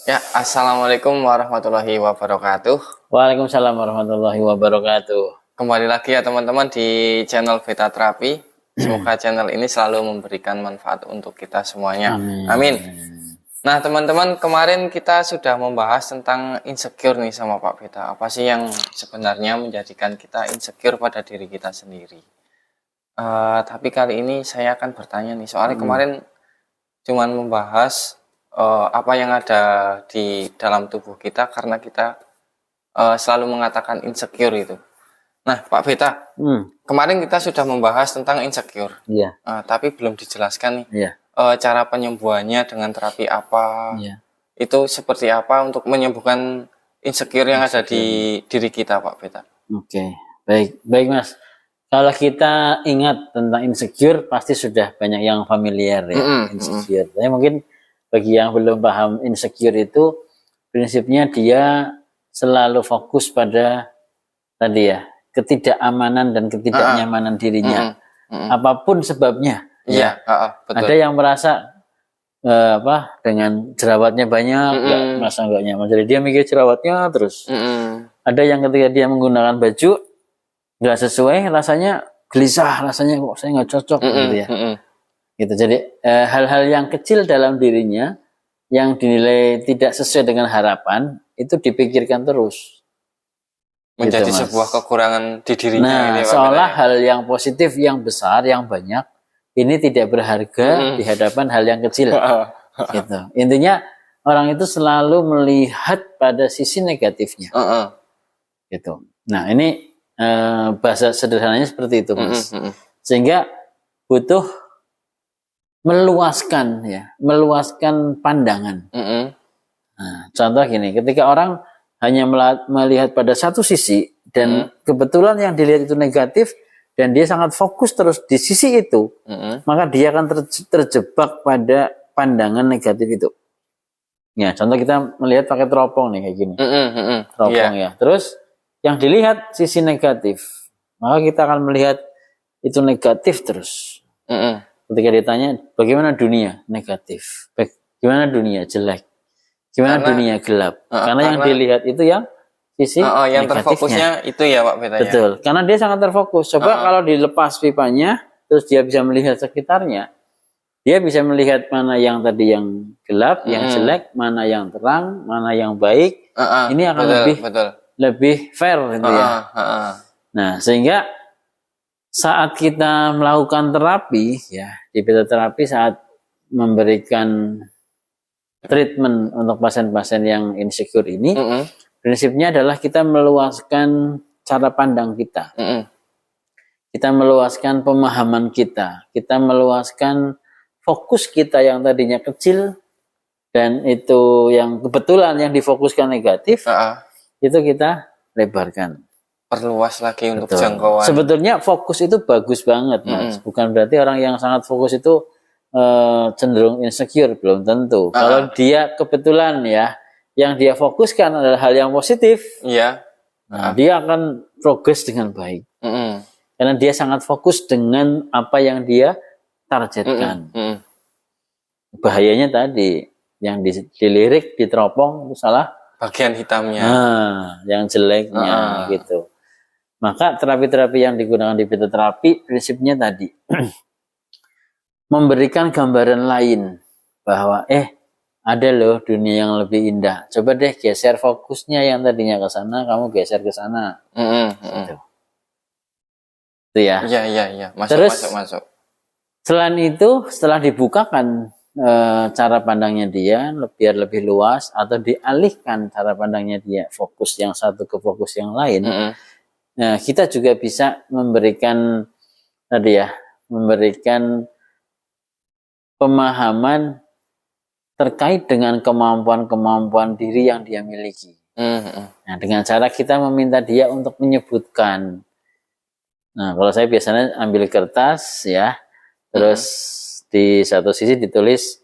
Ya, assalamualaikum warahmatullahi wabarakatuh. Waalaikumsalam warahmatullahi wabarakatuh. Kembali lagi ya teman-teman di channel Beta Terapi. Semoga channel ini selalu memberikan manfaat untuk kita semuanya. Amin. Amin. Nah teman-teman, kemarin kita sudah membahas tentang insecure nih sama Pak Beta. Apa sih yang sebenarnya menjadikan kita insecure pada diri kita sendiri? Tapi kali ini saya akan bertanya nih, soalnya kemarin cuman membahas apa yang ada di dalam tubuh kita karena kita selalu mengatakan insecure itu. Nah, Pak Beta, kemarin kita sudah membahas tentang insecure. Iya. Tapi belum dijelaskan nih. Iya. Cara penyembuhannya dengan terapi apa? Iya. Itu seperti apa untuk menyembuhkan insecure yang ada di diri kita, Pak Beta? Oke, baik Mas. Kalau kita ingat tentang insecure, pasti sudah banyak yang familiar ya, insecure. Tapi mungkin bagi yang belum paham insecure itu, prinsipnya dia selalu fokus pada tadi ya, ketidakamanan dan ketidaknyamanan dirinya. Apapun sebabnya. Iya, betul. Ada yang merasa dengan jerawatnya banyak, merasa nggak nyaman. Jadi dia mikir jerawatnya terus. Ada yang ketika dia menggunakan baju nggak sesuai, rasanya gelisah, rasanya kok saya nggak cocok gitu ya. Gitu. Jadi hal-hal yang kecil dalam dirinya yang dinilai tidak sesuai dengan harapan itu dipikirkan terus. Menjadi gitu, sebuah kekurangan di dirinya. Nah, gitu ya, seolah hal yang positif, yang besar, yang banyak ini tidak berharga di hadapan hal yang kecil. Gitu. Intinya orang itu selalu melihat pada sisi negatifnya. Gitu. Nah, ini bahasa sederhananya seperti itu, Mas. Sehingga butuh meluaskan pandangan. Nah, contoh gini, ketika orang hanya melihat pada satu sisi dan kebetulan yang dilihat itu negatif dan dia sangat fokus terus di sisi itu, maka dia akan terjebak pada pandangan negatif itu. Ya, contoh kita melihat pakai teropong nih kayak gini, teropong ya. Terus yang dilihat sisi negatif, maka kita akan melihat itu negatif terus. Ketika ditanya bagaimana dunia, negatif. Bagaimana dunia, jelek. Gimana dunia, gelap. Karena yang dilihat itu yang sisi yang negatifnya. Terfokusnya itu ya Pak Beta. Betul, karena dia sangat terfokus. Coba kalau dilepas pipanya, terus dia bisa melihat sekitarnya. Dia bisa melihat mana yang tadi yang gelap, yang jelek, mana yang terang, mana yang baik. Ini akan lebih fair gitu ya. Nah, sehingga saat kita melakukan terapi ya, di Beta Terapi saat memberikan treatment untuk pasien-pasien yang insecure ini, prinsipnya adalah kita meluaskan cara pandang kita. Kita meluaskan pemahaman kita. Kita meluaskan fokus kita yang tadinya kecil dan itu yang kebetulan yang difokuskan negatif, itu kita lebarkan. Perluas lagi untuk jangkauan. Sebetulnya fokus itu bagus banget, Mas. Bukan berarti orang yang sangat fokus itu cenderung insecure, belum tentu. Kalau dia kebetulan ya, yang dia fokuskan adalah hal yang positif, nah, dia akan progres dengan baik. Karena dia sangat fokus dengan apa yang dia targetkan. Bahayanya tadi, yang dilirik, diteropong, itu salah bagian hitamnya. Yang jeleknya gitu. Maka terapi-terapi yang digunakan di Beta Terapi prinsipnya tadi memberikan gambaran lain bahwa ada loh dunia yang lebih indah. Coba deh geser fokusnya yang tadinya ke sana, kamu geser ke sana. Gitu. Itu ya. Iya. Masuk. Selain itu, setelah dibukakan cara pandangnya dia biar lebih luas atau dialihkan cara pandangnya dia fokus yang satu ke fokus yang lain. Nah, kita juga bisa memberikan pemahaman terkait dengan kemampuan-kemampuan diri yang dia miliki. Nah, dengan cara kita meminta dia untuk menyebutkan. Nah, kalau saya biasanya ambil kertas ya, terus di satu sisi ditulis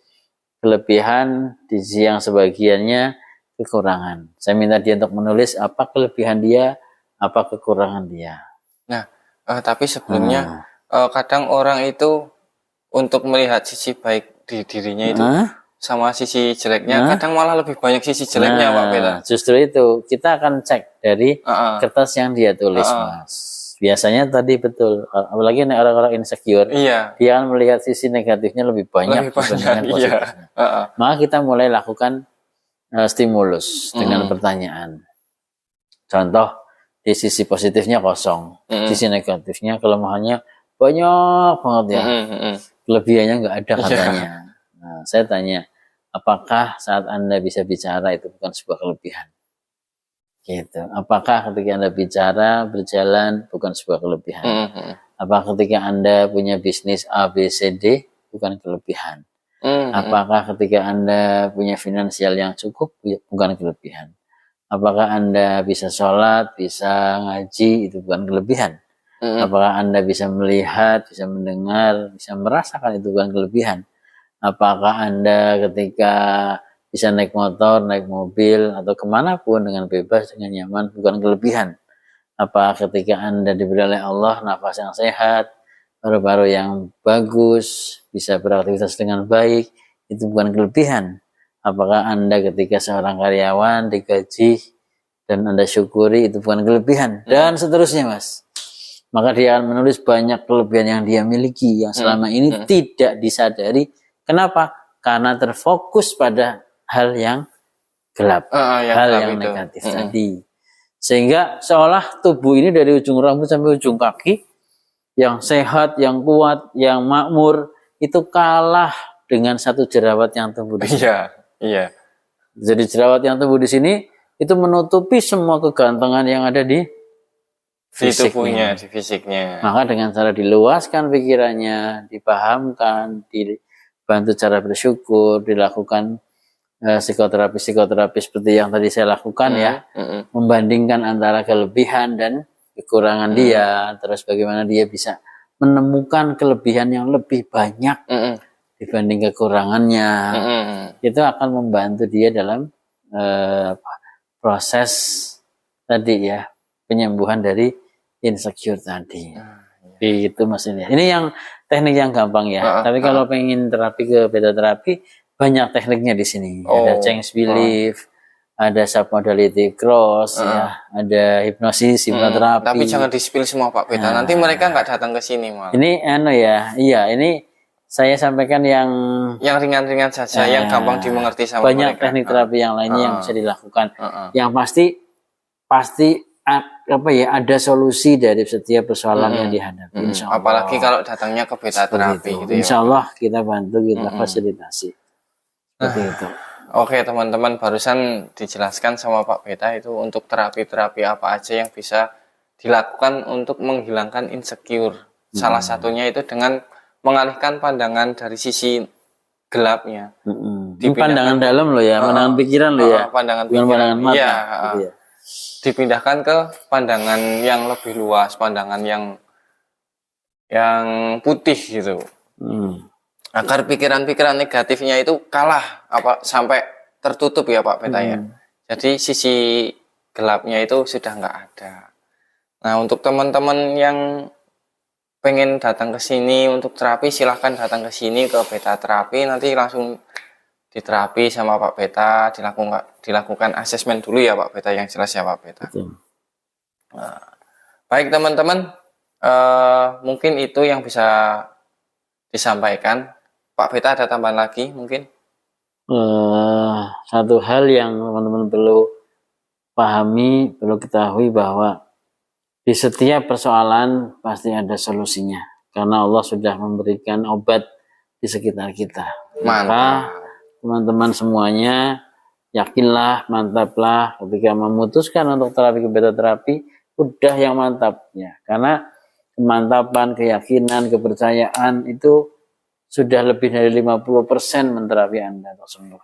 kelebihan, di sisi yang sebagiannya kekurangan. Saya minta dia untuk menulis apa kelebihan dia, apa kekurangan dia. Nah, tapi sebelumnya kadang orang itu untuk melihat sisi baik di dirinya itu sama sisi jeleknya, kadang malah lebih banyak sisi jeleknya Pak Peta. Justru itu kita akan cek dari kertas yang dia tulis Mas. Biasanya tadi betul, apalagi orang-orang insecure, Iya. dia akan melihat sisi negatifnya lebih banyak dibandingkan positifnya. Maka kita mulai lakukan stimulus dengan pertanyaan. Contoh, di sisi positifnya kosong, sisi negatifnya kelemahannya banyak banget ya, kelebihannya nggak ada katanya. Nah, saya tanya, apakah saat Anda bisa bicara itu bukan sebuah kelebihan? Gitu. Apakah ketika Anda bicara berjalan bukan sebuah kelebihan? Apakah ketika Anda punya bisnis A, B, C, D bukan kelebihan? Apakah ketika Anda punya finansial yang cukup bukan kelebihan? Apakah Anda bisa sholat, bisa ngaji, itu bukan kelebihan? Apakah Anda bisa melihat, bisa mendengar, bisa merasakan, itu bukan kelebihan? Apakah Anda ketika bisa naik motor, naik mobil, atau kemanapun dengan bebas, dengan nyaman, bukan kelebihan? Apa ketika Anda diberi oleh Allah nafas yang sehat, paru-paru yang bagus, bisa beraktivitas dengan baik, itu bukan kelebihan? Apakah Anda ketika seorang karyawan digaji dan Anda syukuri, itu bukan kelebihan? Dan seterusnya Mas. Maka dia akan menulis banyak kelebihan yang dia miliki, yang selama ini tidak disadari. Kenapa? Karena terfokus pada hal yang gelap, hal yang negatif tadi. Sehingga seolah tubuh ini dari ujung rambut sampai ujung kaki, yang sehat, yang kuat, yang makmur, itu kalah dengan satu jerawat yang tumbuh di sini. Iya. Jadi jerawat yang tumbuh di sini itu menutupi semua kegantengan yang ada di tubuhnya, di fisiknya. Maka dengan cara diluaskan pikirannya, dipahamkan, dibantu cara bersyukur, dilakukan psikoterapi seperti yang tadi saya lakukan membandingkan antara kelebihan dan kekurangan dia, terus bagaimana dia bisa menemukan kelebihan yang lebih banyak dibanding kekurangannya. Itu akan membantu dia dalam proses tadi ya, penyembuhan dari insecure tadi. Itu maksudnya. Ini yang teknik yang gampang ya. Tapi kalau pengen terapi ke beta terapi, banyak tekniknya di sini. Ada Chang's Belief, ada submodality cross, ya, ada hipnosis, hipnoterapi. Tapi jangan di-spill semua Pak Peta. Nanti mereka nggak datang ke sini malah. Ini ini saya sampaikan yang ringan-ringan saja, yang gampang dimengerti sama banyak mereka. Teknik terapi yang lainnya yang bisa dilakukan. Yang pasti ada solusi dari setiap persoalan yang dihadapi. Apalagi kalau datangnya ke beta terapi gitu ya. Insya Allah kita bantu, kita fasilitasi. Seperti itu. Oke teman-teman, barusan dijelaskan sama Pak Beta itu untuk terapi-terapi apa aja yang bisa dilakukan untuk menghilangkan insecure. Salah satunya itu dengan mengalihkan pandangan dari sisi gelapnya. Ini pandangan dalam loh ya, pandangan pikiran loh ya. Pandangan mata. Iya. Dipindahkan ke pandangan yang lebih luas, pandangan yang putih gitu. Agar pikiran-pikiran negatifnya itu kalah sampai tertutup ya Pak Beta ya. Jadi sisi gelapnya itu sudah nggak ada. Nah, untuk teman-teman yang pengen datang ke sini untuk terapi, silahkan datang ke sini ke beta terapi, nanti langsung diterapi sama Pak Beta, dilakukan asesmen dulu ya Pak Beta, yang jelas ya Pak Beta. Nah, baik teman-teman, mungkin itu yang bisa disampaikan. Pak Beta ada tambahan lagi mungkin? Satu hal yang teman-teman perlu pahami, perlu ketahui bahwa di setiap persoalan pasti ada solusinya. Karena Allah sudah memberikan obat di sekitar kita. Maka teman-teman semuanya yakinlah, mantaplah ketika memutuskan untuk terapi ke beta terapi, udah yang mantap ya. Karena kemantapan, keyakinan, kepercayaan itu sudah lebih dari 50% menterapi Anda untuk sembuh.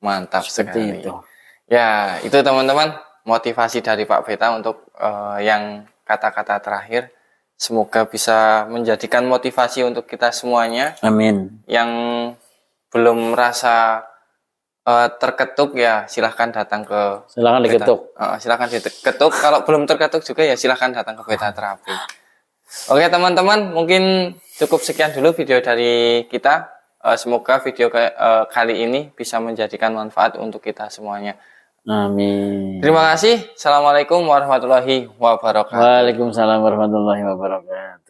Mantap sekali. Itu. Ya, itu teman-teman motivasi dari Pak Beta untuk yang kata-kata terakhir. Semoga bisa menjadikan motivasi untuk kita semuanya. Amin. Yang belum merasa terketuk ya silahkan datang ke diketuk. Silahkan diketuk. Kalau belum terketuk juga ya silahkan datang ke beta terapi. Oke teman-teman, mungkin cukup sekian dulu video dari kita. Semoga video kali ini bisa menjadikan manfaat untuk kita semuanya. Amin. Terima kasih. Assalamualaikum warahmatullahi wabarakatuh. Waalaikumsalam warahmatullahi wabarakatuh.